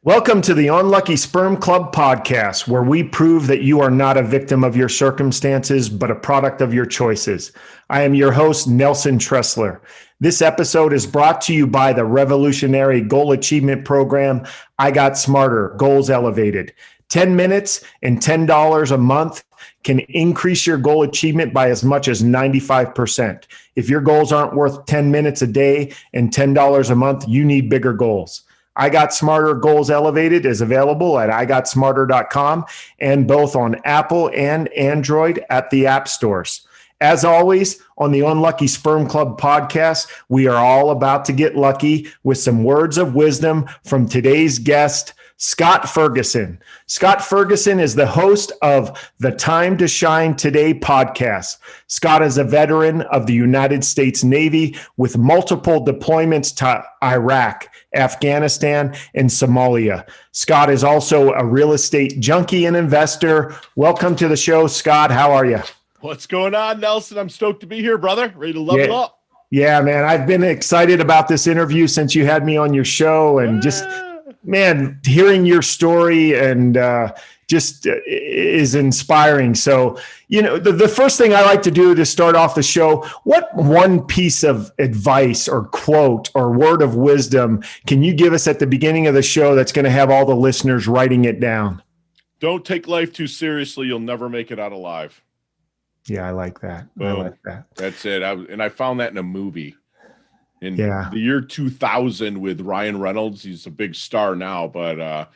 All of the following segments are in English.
Welcome to the Unlucky Sperm Club podcast, where we prove that you are not a victim of your circumstances, but a product of your choices. I am your host, Nelson Tressler. This episode is brought to you by the revolutionary goal achievement program, I Got Smarter, Goals Elevated. 10 minutes and $10 a month can increase your goal achievement by as much as 95%. If your goals aren't worth 10 minutes a day and $10 a month, you need bigger goals. I Got Smarter Goals Elevated is available at igotsmarter.com and both on Apple and Android at the app stores. As always, on the Unlucky Sperm Club podcast, we are all about to get lucky with some words of wisdom from today's guest, Scott Ferguson. Scott Ferguson is the host of the Time to Shine Today podcast. Scott is a veteran of the United States Navy with multiple deployments to Iraq, Afghanistan, and Somalia. Scott is also a real estate junkie and investor. Welcome to the show, Scott. How are you? What's going on, Nelson? I'm stoked to be here, brother. Ready to level up. Yeah, man. I've been excited about this interview since you had me on your show, and just, man, hearing your story and just is inspiring. So, you know, the first thing I like to do to start off the show, what one piece of advice or quote or word of wisdom can you give us at the beginning of the show that's going to have all the listeners writing it down? Don't take life too seriously. You'll never make it out alive. Yeah, I like that. Boom. I like that. That's it. I found that in a movie in the year 2000 with Ryan Reynolds. He's a big star now, but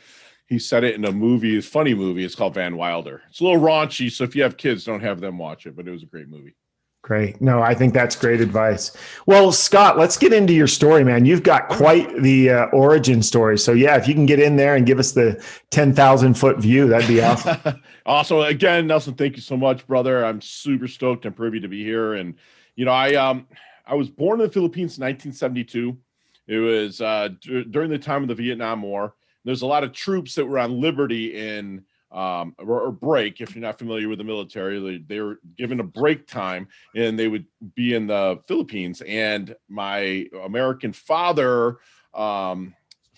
he said it in a movie, a funny movie. It's called Van Wilder. It's a little raunchy, so if you have kids, don't have them watch it, but it was a great movie. Great. No, I think that's great advice. Well, Scott, let's get into your story, man. You've got quite the origin story. So yeah, if you can get in there and give us the 10,000 foot view, that'd be awesome. Also, again, Nelson, thank you so much, brother. I'm super stoked and privy to be here. And, you know, I was born in the Philippines in 1972. It was during the time of the Vietnam War. There's a lot of troops that were on liberty in or break. If you're not familiar with the military, they were given a break time and they would be in the Philippines. And my American father, we're on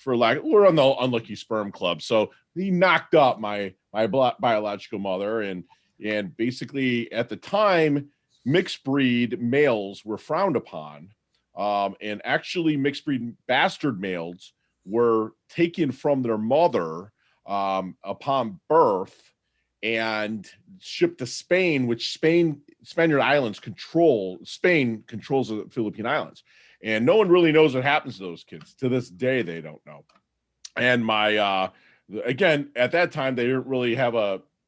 the Unlucky Sperm Club, so he knocked up my biological mother, and basically at the time, mixed breed males were frowned upon, and actually mixed breed bastard males were taken from their mother upon birth and shipped to Spain, which Spaniard Islands Spain controls the Philippine Islands. And no one really knows what happens to those kids. To this day, they don't know. And again, at that time, they didn't really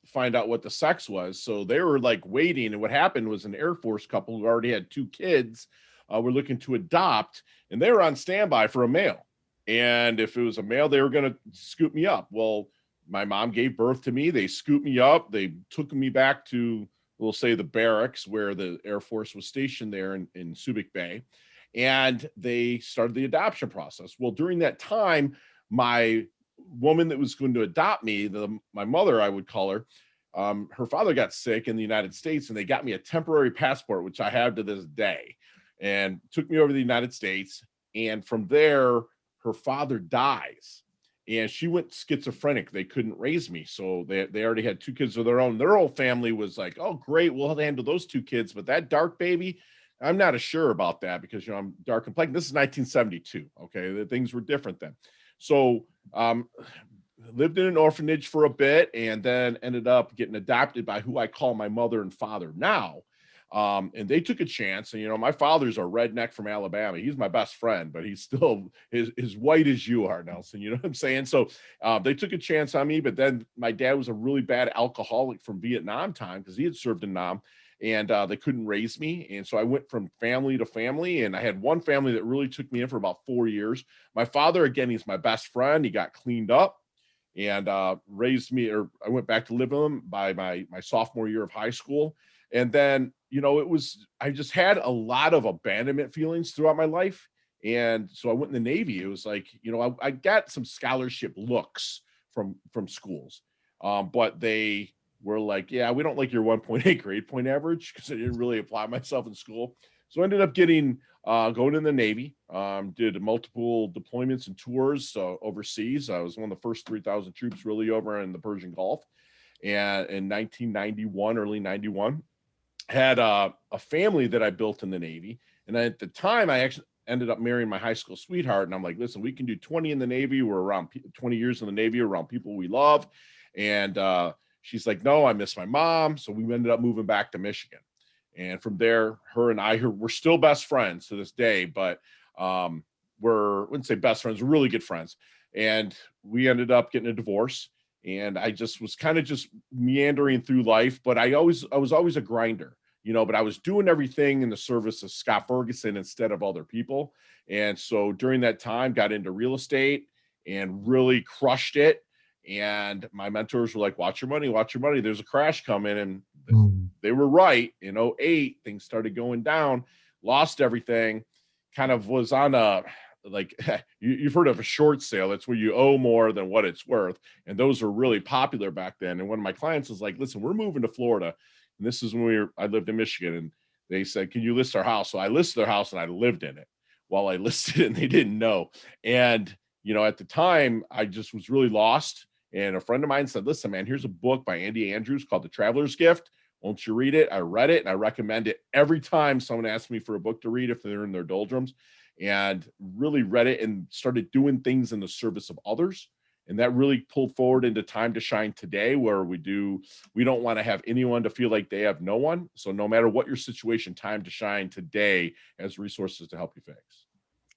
find out what the sex was. So they were like waiting. And what happened was an Air Force couple who already had 2 kids were looking to adopt, and they were on standby for a male. And if it was a male, they were going to scoop me up. Well, my mom gave birth to me. They scooped me up. They took me back to, we'll say, the barracks where the Air Force was stationed there in Subic Bay. And they started the adoption process. Well, during that time, my woman that was going to adopt me, my mother, I would call her, her father got sick in the United States, and they got me a temporary passport, which I have to this day, and took me over to the United States. And from there, her father dies, and she went schizophrenic. They couldn't raise me. So they already had 2 kids of their own. Their whole family was like, oh, great, we'll handle those 2 kids. But that dark baby, I'm not as sure about that because, you know, I'm dark complected. This is 1972. Okay. Things were different then. So lived in an orphanage for a bit, and then ended up getting adopted by who I call my mother and father now. And they took a chance. And, you know, my father's a redneck from Alabama. He's my best friend, but he's still as white as you are, Nelson. You know what I'm saying? So they took a chance on me. But then my dad was a really bad alcoholic from Vietnam time because he had served in Nam, and they couldn't raise me. And so I went from family to family, and I had one family that really took me in for about 4 years. My father, again, he's my best friend. He got cleaned up and raised me, or I went back to live with him by my sophomore year of high school. And then, you know, I just had a lot of abandonment feelings throughout my life. And so I went in the Navy. It was like, you know, I got some scholarship looks from schools, but they were like, yeah, we don't like your 1.8 grade point average, because I didn't really apply myself in school. So I ended up getting going in the Navy, did multiple deployments and tours overseas. I was one of the first 3,000 troops really over in the Persian Gulf. And in 1991, early 91, had a family that I built in the Navy. And at the time, I actually ended up marrying my high school sweetheart. And I'm like, listen, we can do 20 in the Navy. We're around 20 years in the Navy, around people we love. And she's like, no, I miss my mom. So we ended up moving back to Michigan. And from there, her and I, we're still best friends to this day, but I wouldn't say best friends, we're really good friends. And we ended up getting a divorce. And I just was kind of just meandering through life, but I was always a grinder, but I was doing everything in the service of Scott Ferguson instead of other people. And so during that time, got into real estate and really crushed it. And my mentors were like, watch your money, there's a crash coming. And they were right. In 2008, things started going down, lost everything, kind of was on a, like, you've heard of a short sale. That's where you owe more than what it's worth. And those were really popular back then. And one of my clients was like, listen, we're moving to Florida. And this is when I lived in Michigan. And they said, can you list our house? So I listed their house and I lived in it while I listed it, and they didn't know. And, at the time I just was really lost. And a friend of mine said, listen, man, here's a book by Andy Andrews called The Traveler's Gift. Won't you read it? I read it and I recommend it every time someone asks me for a book to read if they're in their doldrums, and really read it and started doing things in the service of others. And that really pulled forward into Time to Shine today, where we don't want to have anyone to feel like they have no one. So no matter what your situation, Time to Shine today has resources to help you fix.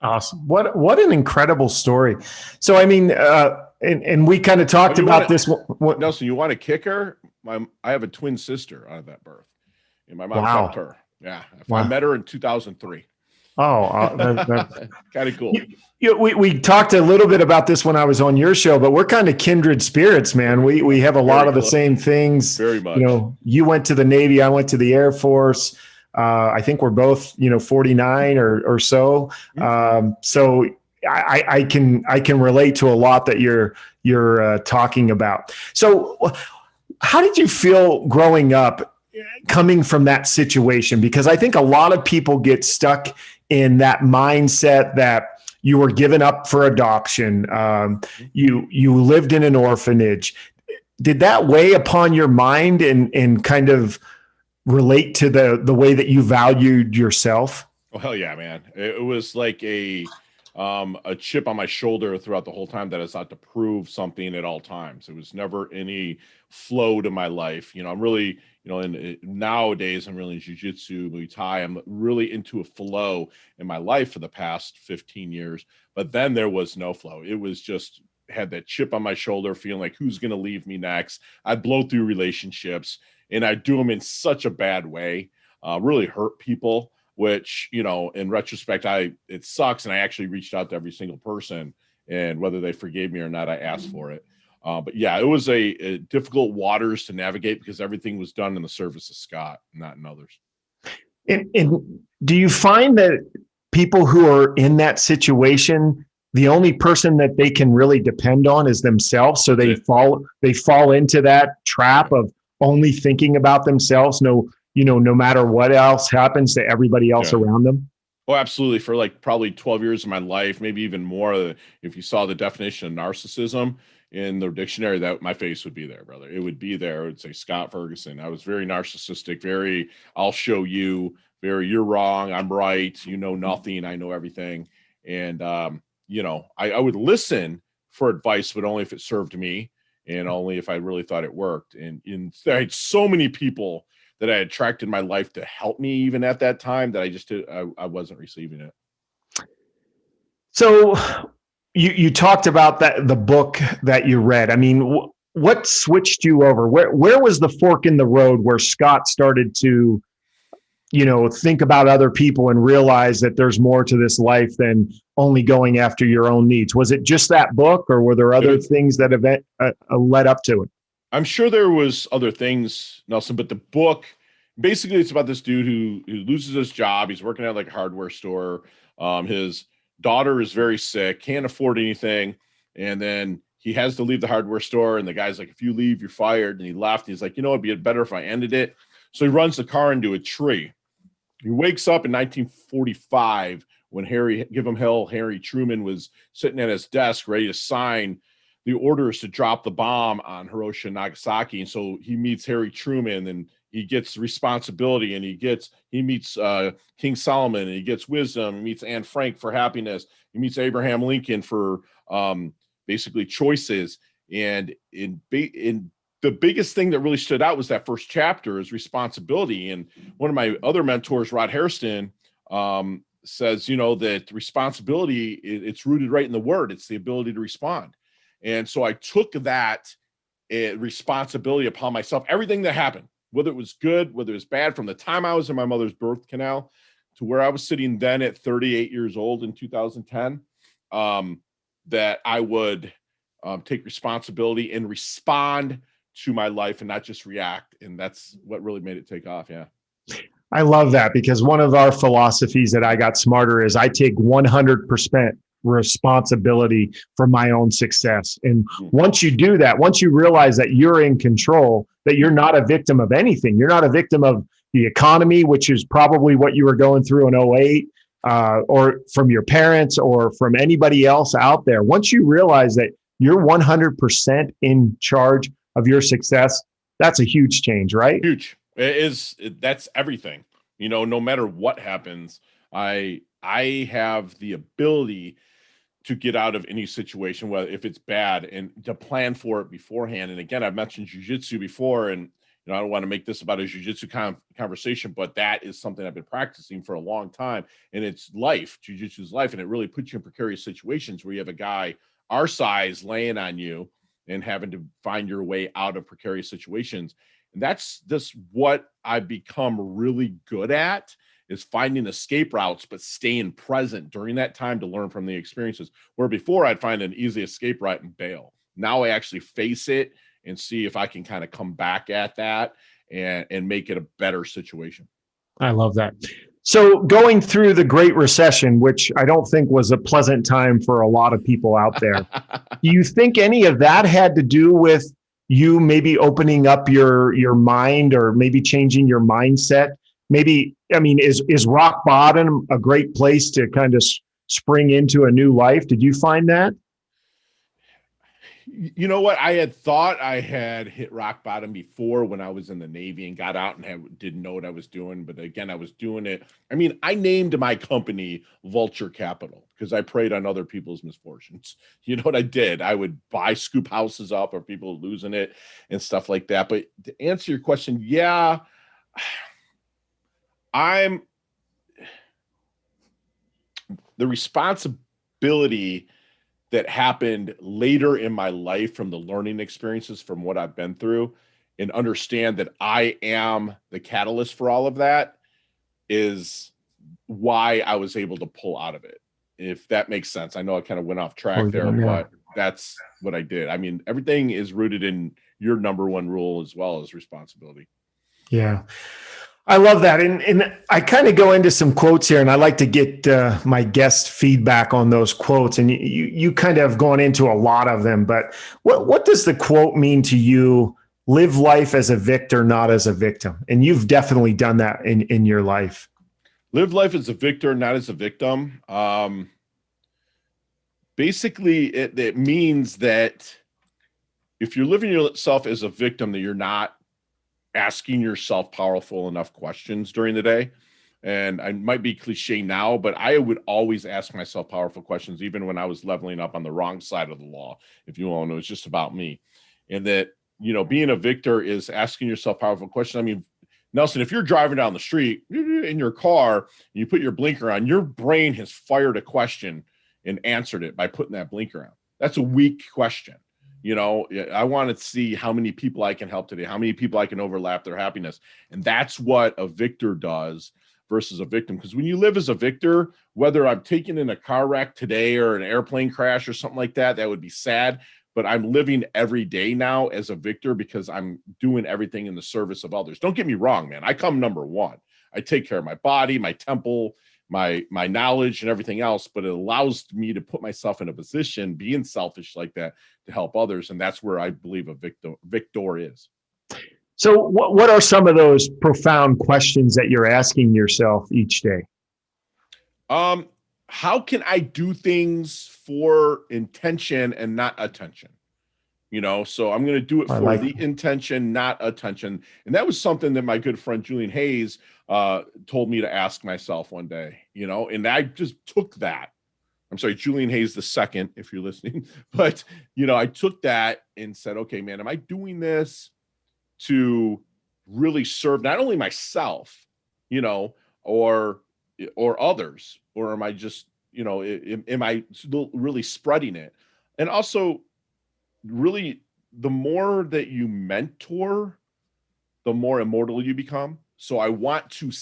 Awesome. What an incredible story. So, I mean, and we kind of talked about this. Nelson, you want a kicker? I have a twin sister out of that birth, and my mom kept her. Yeah. I met her in 2003. Oh, kind of cool. We talked a little bit about this when I was on your show, but we're kind of kindred spirits, man. We have a lot of the same things. Very much. You went to the Navy, I went to the Air Force. I think we're both, 49 or so. So I can relate to a lot that you're talking about. So how did you feel growing up, coming from that situation? Because I think a lot of people get stuck in that mindset that you were given up for adoption. You lived in an orphanage. Did that weigh upon your mind and kind of relate to the way that you valued yourself? Oh, hell yeah, man. It was like a chip on my shoulder throughout the whole time that I was out to prove something at all times. It was never any flow to my life. I'm really, nowadays I'm really in Jiu Jitsu, Muay Thai. I'm really into a flow in my life for the past 15 years. But then there was no flow. It was just had that chip on my shoulder, feeling like who's going to leave me next. I'd blow through relationships, and I do them in such a bad way, really hurt people, which, in retrospect, it sucks. And I actually reached out to every single person, and whether they forgave me or not, I asked for it. But yeah, it was a difficult waters to navigate because everything was done in the service of Scott, not in others. And do you find that people who are in that situation, the only person that they can really depend on is themselves? So they fall into that trap of only thinking about themselves, no matter what else happens to everybody else around them? Oh, absolutely. For like probably 12 years of my life, maybe even more, if you saw the definition of narcissism in the dictionary, that my face would be there, brother. It would be there. It would say Scott Ferguson. I was very narcissistic, very, I'll show you, very, you're wrong, I'm right, you know nothing, I know everything. And, I would listen for advice, but only if it served me and only if I really thought it worked. And I had so many people that I attracted in my life to help me even at that time that I wasn't receiving it. So you talked about the book that you read. I mean, what switched you over? Where was the fork in the road where Scott started to, think about other people and realize that there's more to this life than only going after your own needs? Was it just that book, or were there other things that have led up to it? I'm sure there was other things, Nelson, but the book, basically it's about this dude who loses his job. He's working at like a hardware store. His daughter is very sick, can't afford anything. And then he has to leave the hardware store. And the guy's like, if you leave, you're fired. And he left. He's like, it'd be better if I ended it. So he runs the car into a tree. He wakes up in 1945 when Harry Truman was sitting at his desk ready to sign the orders to drop the bomb on Hiroshima and Nagasaki. And so he meets Harry Truman, and he gets responsibility, and he meets King Solomon, and he gets wisdom. He meets Anne Frank for happiness. He meets Abraham Lincoln for basically choices. And in the biggest thing that really stood out was that first chapter is responsibility. And one of my other mentors, Rod Hairston, says, that responsibility, it's rooted right in the word. It's the ability to respond. And so I took that responsibility upon myself. Everything that happened, whether it was good, whether it was bad, from the time I was in my mother's birth canal to where I was sitting then at 38 years old in 2010, that I would take responsibility and respond to my life and not just react. And that's what really made it take off. Yeah. I love that, because one of our philosophies that I got smarter is I take 100% responsibility for my own success. And once you do that, once you realize that you're in control, that you're not a victim of anything, you're not a victim of the economy, which is probably what you were going through in 08, or from your parents or from anybody else out there. Once you realize that you're 100% in charge of your success, that's a huge change, right? Huge. That's everything. No matter what happens, I have the ability to get out of any situation, whether if it's bad, and to plan for it beforehand. And again, I've mentioned Jiu Jitsu before, and I don't want to make this about a Jiu Jitsu conversation, but that is something I've been practicing for a long time. And it's life. Jiu Jitsu is life, and it really puts you in precarious situations where you have a guy our size laying on you and having to find your way out of precarious situations. And that's just what I've become really good at, is finding escape routes, but staying present during that time to learn from the experiences. Where before I'd find an easy escape route and bail. Now I actually face it and see if I can kind of come back at that and make it a better situation. I love that. So going through the Great Recession, which I don't think was a pleasant time for a lot of people out there, do you think any of that had to do with you maybe opening up your mind, or maybe changing your mindset? Maybe, is rock bottom a great place to kind of spring into a new life? Did you find that? You know what? I had thought I had hit rock bottom before when I was in the Navy and got out and didn't know what I was doing. But again, I was doing it. I named my company Vulture Capital because I preyed on other people's misfortunes. You know what I did? I would buy scoop houses up or people losing it and stuff like that. But to answer your question, yeah, the responsibility that happened later in my life from the learning experiences from what I've been through, and understand that I am the catalyst for all of that, is why I was able to pull out of it. If that makes sense. I know I kind of went off track there, but that's what I did. Everything is rooted in your number one rule as well as responsibility. Yeah. I love that. And I kind of go into some quotes here, and I like to get my guest feedback on those quotes. And you kind of have gone into a lot of them, but what does the quote mean to you? Live life as a victor, not as a victim. And you've definitely done that in your life. Live life as a victor, not as a victim. Basically, it means that if you're living yourself as a victim, that you're not asking yourself powerful enough questions during the day. And I might be cliche now, but I would always ask myself powerful questions, even when I was leveling up on the wrong side of the law, if you want to know. It's just about me. And that, being a victor is asking yourself powerful questions. Nelson, if you're driving down the street in your car and you put your blinker on, your brain has fired a question and answered it by putting that blinker on. That's a weak question. I want to see how many people I can help today, how many people I can overlap their happiness. And that's what a victor does versus a victim. Because when you live as a victor, whether I'm taken in a car wreck today or an airplane crash or something like that, that would be sad. But I'm living every day now as a victor because I'm doing everything in the service of others. Don't get me wrong, man. I come number one. I take care of my body, my temple, my knowledge and everything else, but it allows me to put myself in a position, being selfish like that, to help others. And that's where I believe a victor is. So what are some of those profound questions that you're asking yourself each day? How can I do things for intention and not attention? So I'm going to do it for the intention, not attention. And that was something that my good friend Julian Hayes told me to ask myself one day, and I just took that. I'm sorry, Julian Hayes the second, if you're listening. But, I took that and said, okay, man, am I doing this to really serve not only myself, or others, or am I just, am I still really spreading it? And also, really, the more that you mentor, the more immortal you become. So I want to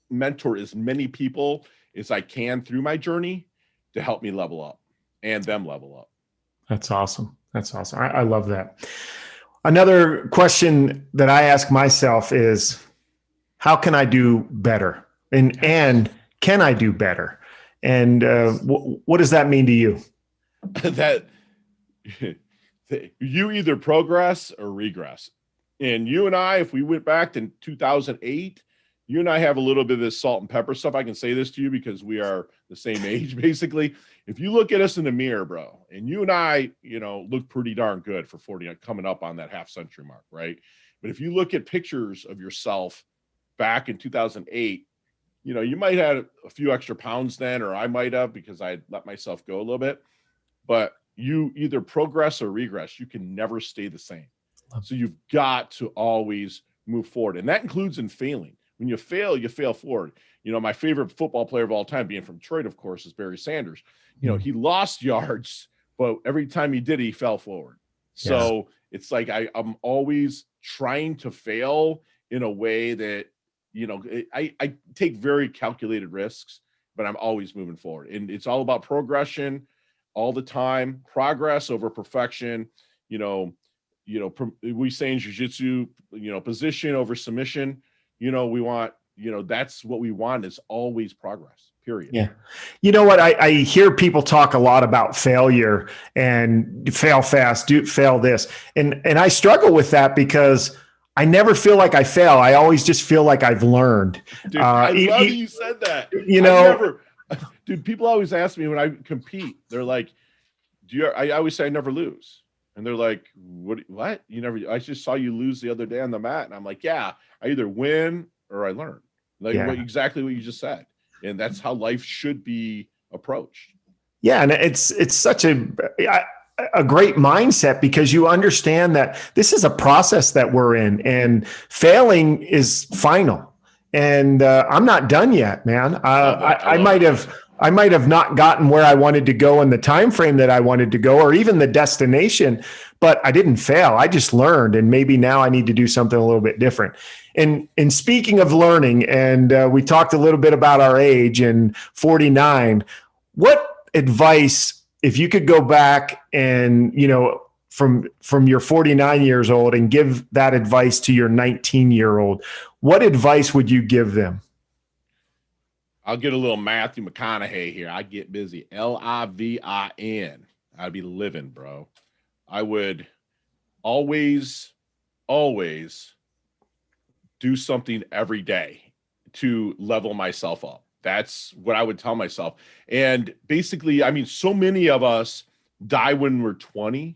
mentor as many people as I can through my journey to help me level up and them level up. That's awesome. That's awesome. I love that. Another question that I ask myself is, how can I do better? And can I do better? And what does that mean to you? That you either progress or regress. And you and I, if we went back to 2008, you and I have a little bit of this salt and pepper stuff. I can say this to you because we are the same age, basically. If you look at us in the mirror, bro, and you and I, look pretty darn good for 40, coming up on that half century mark, right? But if you look at pictures of yourself back in 2008, you might have a few extra pounds then, or I might have, because I let myself go a little bit. But you either progress or regress. You can never stay the same. So you've got to always move forward. And that includes in failing. When you fail forward. My favorite football player of all time, being from Detroit, of course, is Barry Sanders. He lost yards, but every time he did, he fell forward. So It's like I'm always trying to fail in a way that, I take very calculated risks, but I'm always moving forward. And it's all about progression all the time, progress over perfection. We say in Jiu Jitsu, position over submission. We want, that's what we want, is always progress, period. Yeah. You know what? I hear people talk a lot about failure and fail fast, fail this. And I struggle with that because I never feel like I fail. I always just feel like I've learned. Dude, I love that you said that. Dude, people always ask me when I compete, they're like, I always say I never lose. And they're like, what? I just saw you lose the other day on the mat. And I'm like, yeah, I either win or I learn. Exactly what you just said. And that's how life should be approached. Yeah. And it's such a great mindset, because you understand that this is a process that we're in, and failing is final. And I'm not done yet, man. I might have not gotten where I wanted to go in the time frame that I wanted to go, or even the destination, but I didn't fail. I just learned, and maybe now I need to do something a little bit different. And speaking of learning, and we talked a little bit about our age and 49. What advice, if you could go back and from your 49 years old and give that advice to your 19-year-old, what advice would you give them? I'll get a little Matthew McConaughey here. I get busy. LIVIN. I'd be living, bro. I would always do something every day to level myself up. That's what I would tell myself. And basically, so many of us die when we're 20,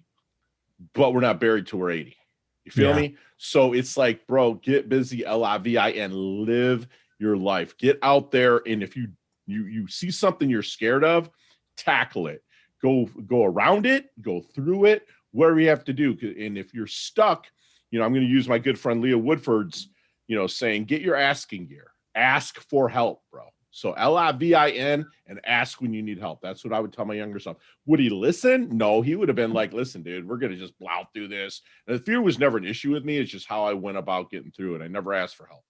but we're not buried till we're 80. You feel me? So it's like, bro, get busy, LIVIN, live your life. Get out there, and if you see something you're scared of, tackle it. Go around it, go through it, whatever you have to do. And if you're stuck, I'm going to use my good friend Leah Woodford's, saying, get your asking gear. Ask for help, bro. So LIVIN, and ask when you need help. That's what I would tell my younger self. Would he listen? No, he would have been like, listen, dude, we're going to just plow through this. And the fear was never an issue with me. It's just how I went about getting through it. I never asked for help.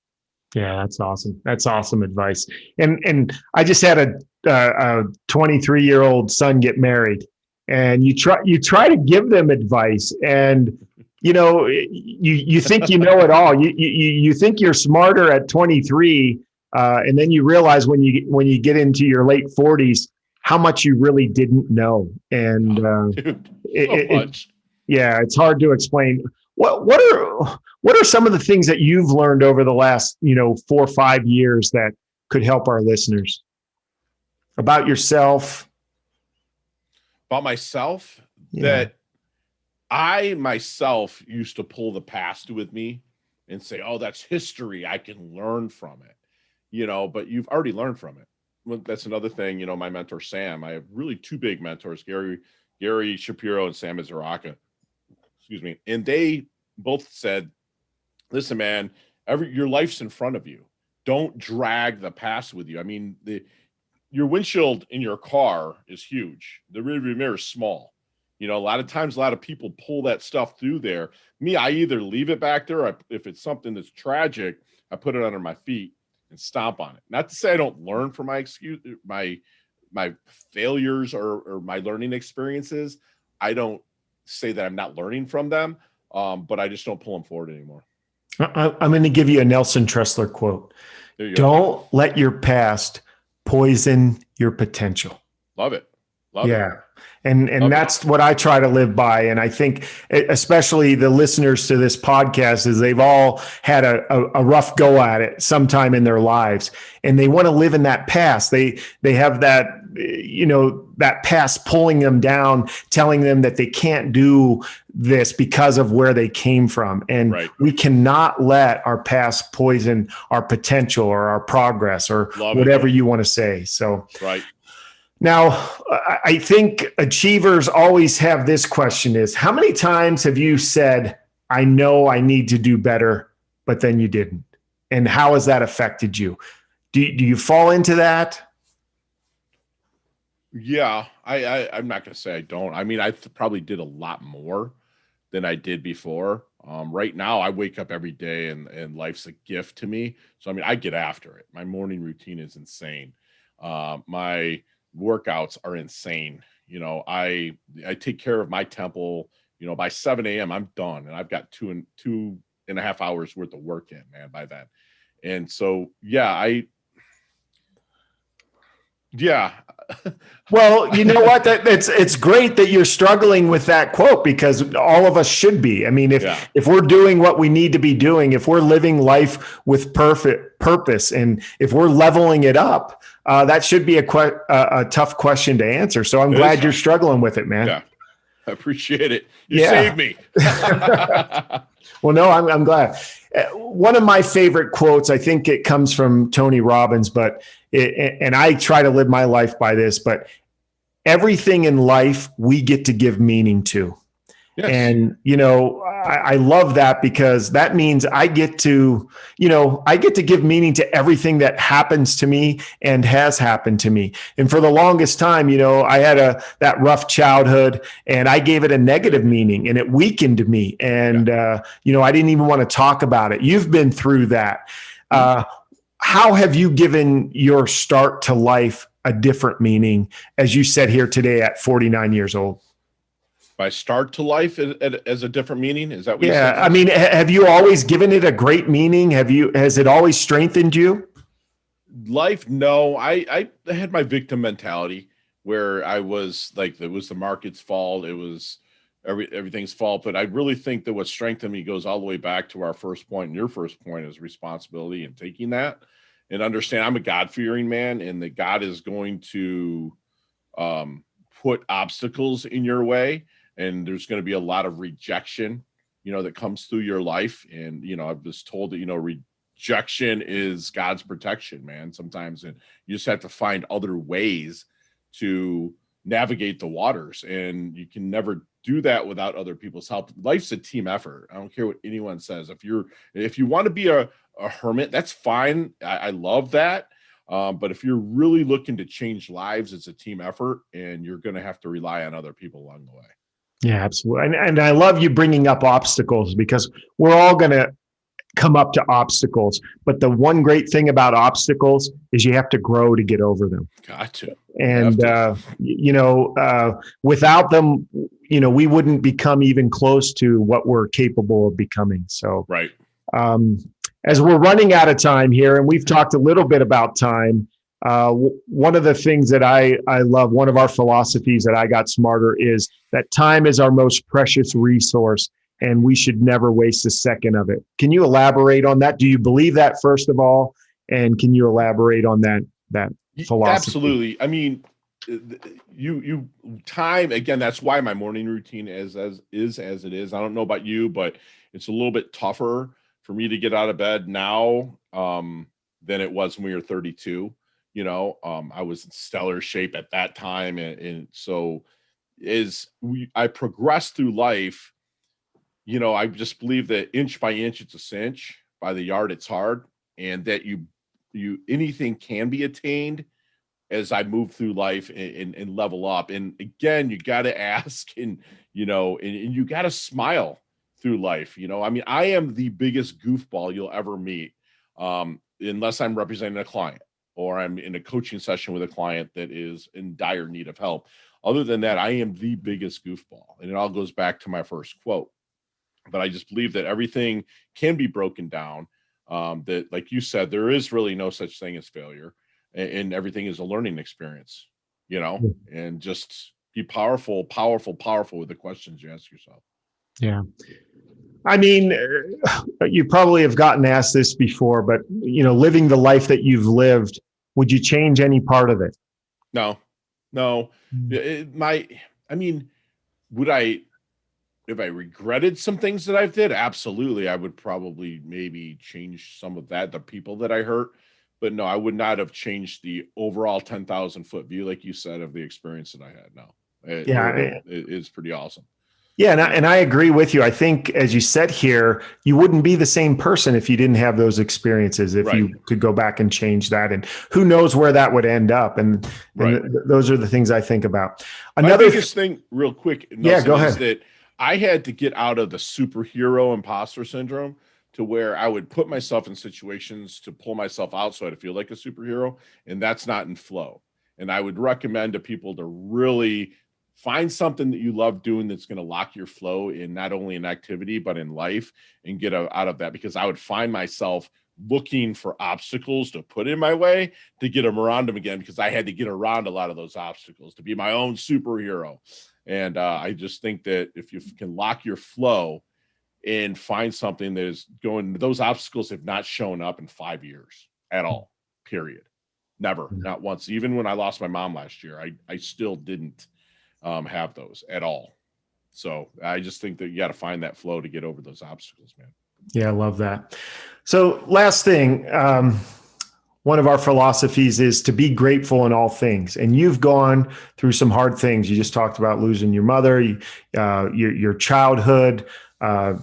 Yeah, that's awesome. That's awesome advice. And I just had a 23-year-old son get married, and you try to give them advice, and you think you know it all. You think you're smarter at 23, and then you realize when you get into your late 40s how much you really didn't know. And dude, so much. Yeah, it's hard to explain. What are some of the things that you've learned over the last, 4 or 5 years that could help our listeners about yourself? About myself, Yeah. that I myself used to pull the past with me and say, oh, that's history, I can learn from it, but you've already learned from it. Well, that's another thing, my mentor, Sam, I have really 2 big mentors, Gary Shapiro and Sam Mizuraka, excuse me. And they both said, listen, man, your life's in front of you. Don't drag the past with you. I mean, your windshield in your car is huge. The rearview mirror is small. A lot of times, a lot of people pull that stuff through there. Me, I either leave it back there, or if it's something that's tragic, I put it under my feet and stomp on it. Not to say I don't learn from my failures or my learning experiences. I don't say that I'm not learning from them, but I just don't pull them forward anymore. I'm going to give you a Nelson Tressler quote. Don't let your past poison your potential. Love it. Love it. And that's what I try to live by. And I think especially the listeners to this podcast is they've all had a rough go at it sometime in their lives, and they want to live in that past. They have that, that past pulling them down, telling them that they can't do this because of where they came from. And we cannot let our past poison our potential or our progress or whatever you want to say. So, Now, I think achievers always have this question is, how many times have you said, I know I need to do better, but then you didn't? And how has that affected you? Do you fall into that? Yeah, I'm not going to say I don't. I mean, I probably did a lot more than I did before. Right now, I wake up every day and life's a gift to me. So, I mean, I get after it. My morning routine is insane. My workouts are insane. I take care of my temple. By 7 a.m. I'm done, and I've got two and a half hours worth of work in, man, by then. And so, well, you know what? It's great that you're struggling with that quote, because all of us should be. I mean, if we're doing what we need to be doing, if we're living life with perfect purpose, and if we're leveling it up, that should be a tough question to answer. So I'm glad you're struggling with it, man. Yeah, I appreciate it. You saved me. Well, no, I'm glad. One of my favorite quotes, I think it comes from Tony Robbins, and I try to live my life by this, but everything in life we get to give meaning to. Yes. And, I love that, because that means I get to give meaning to everything that happens to me and has happened to me. And for the longest time, I had that rough childhood, and I gave it a negative meaning, and it weakened me. And, I didn't even want to talk about it. You've been through that. How have you given your start to life a different meaning, as you said here today at 49 years old? By start to life as a different meaning? Is that what you said? I mean, have you always given it a great meaning? Has it always strengthened you? Life? No, I had my victim mentality, where I was like, it was the market's fault. It was everything's fault. But I really think that what strengthened me goes all the way back to our first point. And your first point is responsibility, and taking that and understand I'm a God-fearing man, and that God is going to put obstacles in your way. And there's going to be a lot of rejection, that comes through your life. And, I was told that, rejection is God's protection, man, sometimes. And you just have to find other ways to navigate the waters. And you can never do that without other people's help. Life's a team effort. I don't care what anyone says. If you want to be a hermit, that's fine. I love that. But if you're really looking to change lives, it's a team effort, and you're going to have to rely on other people along the way. Yeah, absolutely. And I love you bringing up obstacles, because we're all going to come up to obstacles. But the one great thing about obstacles is you have to grow to get over them. Gotcha. And, without them, we wouldn't become even close to what we're capable of becoming. So, as we're running out of time here, and we've talked a little bit about time, one of the things that I love, one of our philosophies that I got smarter, is that time is our most precious resource. and we should never waste a second of it. Can you elaborate on that? Do you believe that, first of all? And can you elaborate on that philosophy? Absolutely. I mean, you time again. That's why my morning routine is as it is. I don't know about you, but it's a little bit tougher for me to get out of bed now than it was when we were 32. I was in stellar shape at that time, and so I progressed through life. I just believe that inch by inch it's a cinch, by the yard it's hard, and that you anything can be attained as I move through life and level up. And again, you got to ask and you got to smile through life. I mean, I am the biggest goofball you'll ever meet, unless I'm representing a client or I'm in a coaching session with a client that is in dire need of help. Other than that, I am the biggest goofball. And it all goes back to my first quote. But I just believe that everything can be broken down. That, like you said, there is really no such thing as failure, and everything is a learning experience, and just be powerful with the questions you ask yourself. Yeah. I mean, you probably have gotten asked this before, but, living the life that you've lived, would you change any part of it? No. Would I, if I regretted some things that I've did? Absolutely. I would probably maybe change some of that, the people that I hurt, but no, I would not have changed the overall 10,000 foot view, like you said, of the experience that I had. No, it's pretty awesome. Yeah. And I agree with you. I think, as you said here, you wouldn't be the same person if you didn't have those experiences, if you could go back and change that, and who knows where that would end up. And those are the things I think about. Another biggest thing real quick, Nelson, go ahead. is that I had to get out of the superhero imposter syndrome to where I would put myself in situations to pull myself out so I'd feel like a superhero, and that's not in flow. And I would recommend to people to really find something that you love doing that's going to lock your flow in, not only in activity, but in life, and get out of that, because I would find myself looking for obstacles to put in my way to get them around them again, because I had to get around a lot of those obstacles to be my own superhero. And I just think that if you can lock your flow and find something that is going, those obstacles have not shown up in 5 years at all, period. Never, not once. Even when I lost my mom last year, I still didn't have those at all. So I just think that you got to find that flow to get over those obstacles, man. Yeah, I love that. So last thing, one of our philosophies is to be grateful in all things. And you've gone through some hard things. You just talked about losing your mother, your childhood,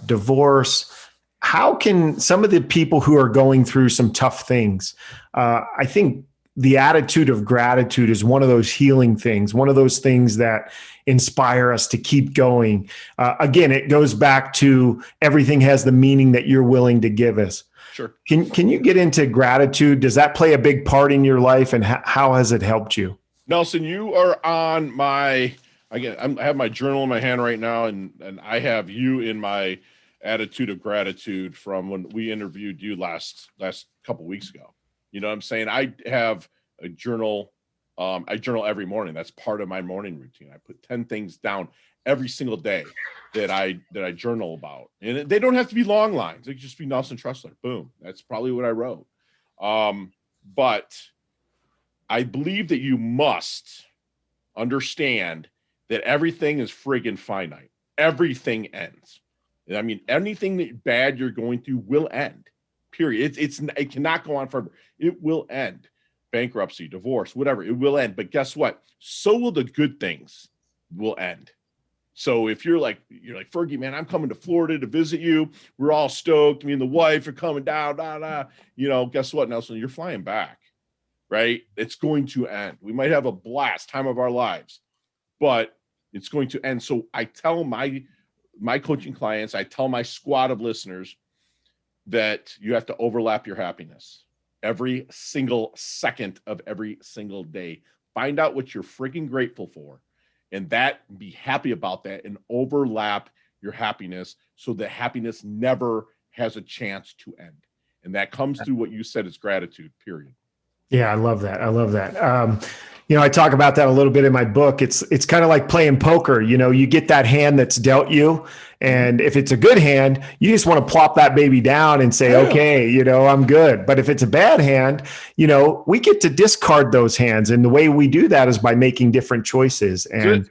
divorce. How can some of the people who are going through some tough things, I think the attitude of gratitude is one of those healing things, one of those things that inspire us to keep going. Again, it goes back to everything has the meaning that you're willing to give us. Sure. Can you get into gratitude? Does that play a big part in your life, and how has it helped you? Nelson, you are on I have my journal in my hand right now, and I have you in my attitude of gratitude from when we interviewed you last couple weeks ago. You know what I'm saying? I have a journal. I journal every morning. That's part of my morning routine. I put 10 things down every single day that I journal about. And they don't have to be long lines. They could just be Nelson Tressler. Boom. That's probably what I wrote. But I believe that you must understand that everything is friggin' finite. Everything ends. I mean, anything that bad you're going through will end. Period. It cannot go on forever. It will end. Bankruptcy, divorce, whatever, it will end. But guess what? So will the good things will end. So if you're like, Fergie, man, I'm coming to Florida to visit you. We're all stoked. Me and the wife are coming down, guess what, Nelson? You're flying back, right? It's going to end. We might have a blast, time of our lives, but it's going to end. So I tell my coaching clients, I tell my squad of listeners that you have to overlap your happiness every single second of every single day. Find out what you're freaking grateful for, and be happy about that, and overlap your happiness so that happiness never has a chance to end. And that comes through what you said is gratitude, period. Yeah, I love that. I talk about that a little bit in my book. It's kind of like playing poker. You get that hand that's dealt you, And if it's a good hand, you just want to plop that baby down and say, okay, I'm good. But if it's a bad hand, we get to discard those hands. And the way we do that is by making different choices. And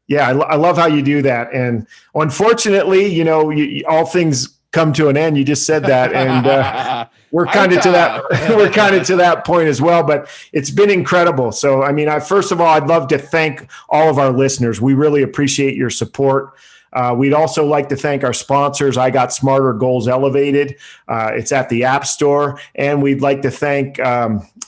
yeah, I love how you do that. And unfortunately, all things come to an end. You just said that. And we're kind of to that. We're kind of to that point as well, but it's been incredible. So, first of all, I'd love to thank all of our listeners. We really appreciate your support. We'd also like to thank our sponsors. I Got Smarter, Goals Elevated. It's at the App Store. And we'd like to thank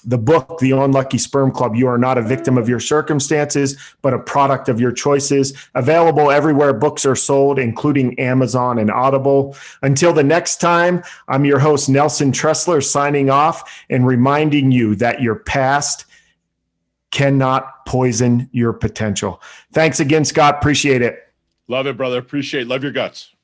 the book, The Unlucky Sperm Club. You are not a victim of your circumstances, but a product of your choices. Available everywhere books are sold, including Amazon and Audible. Until the next time, I'm your host, Nelson Tressler, signing off and reminding you that your past cannot poison your potential. Thanks again, Scott. Appreciate it. Love it, brother. Appreciate it. Love your guts.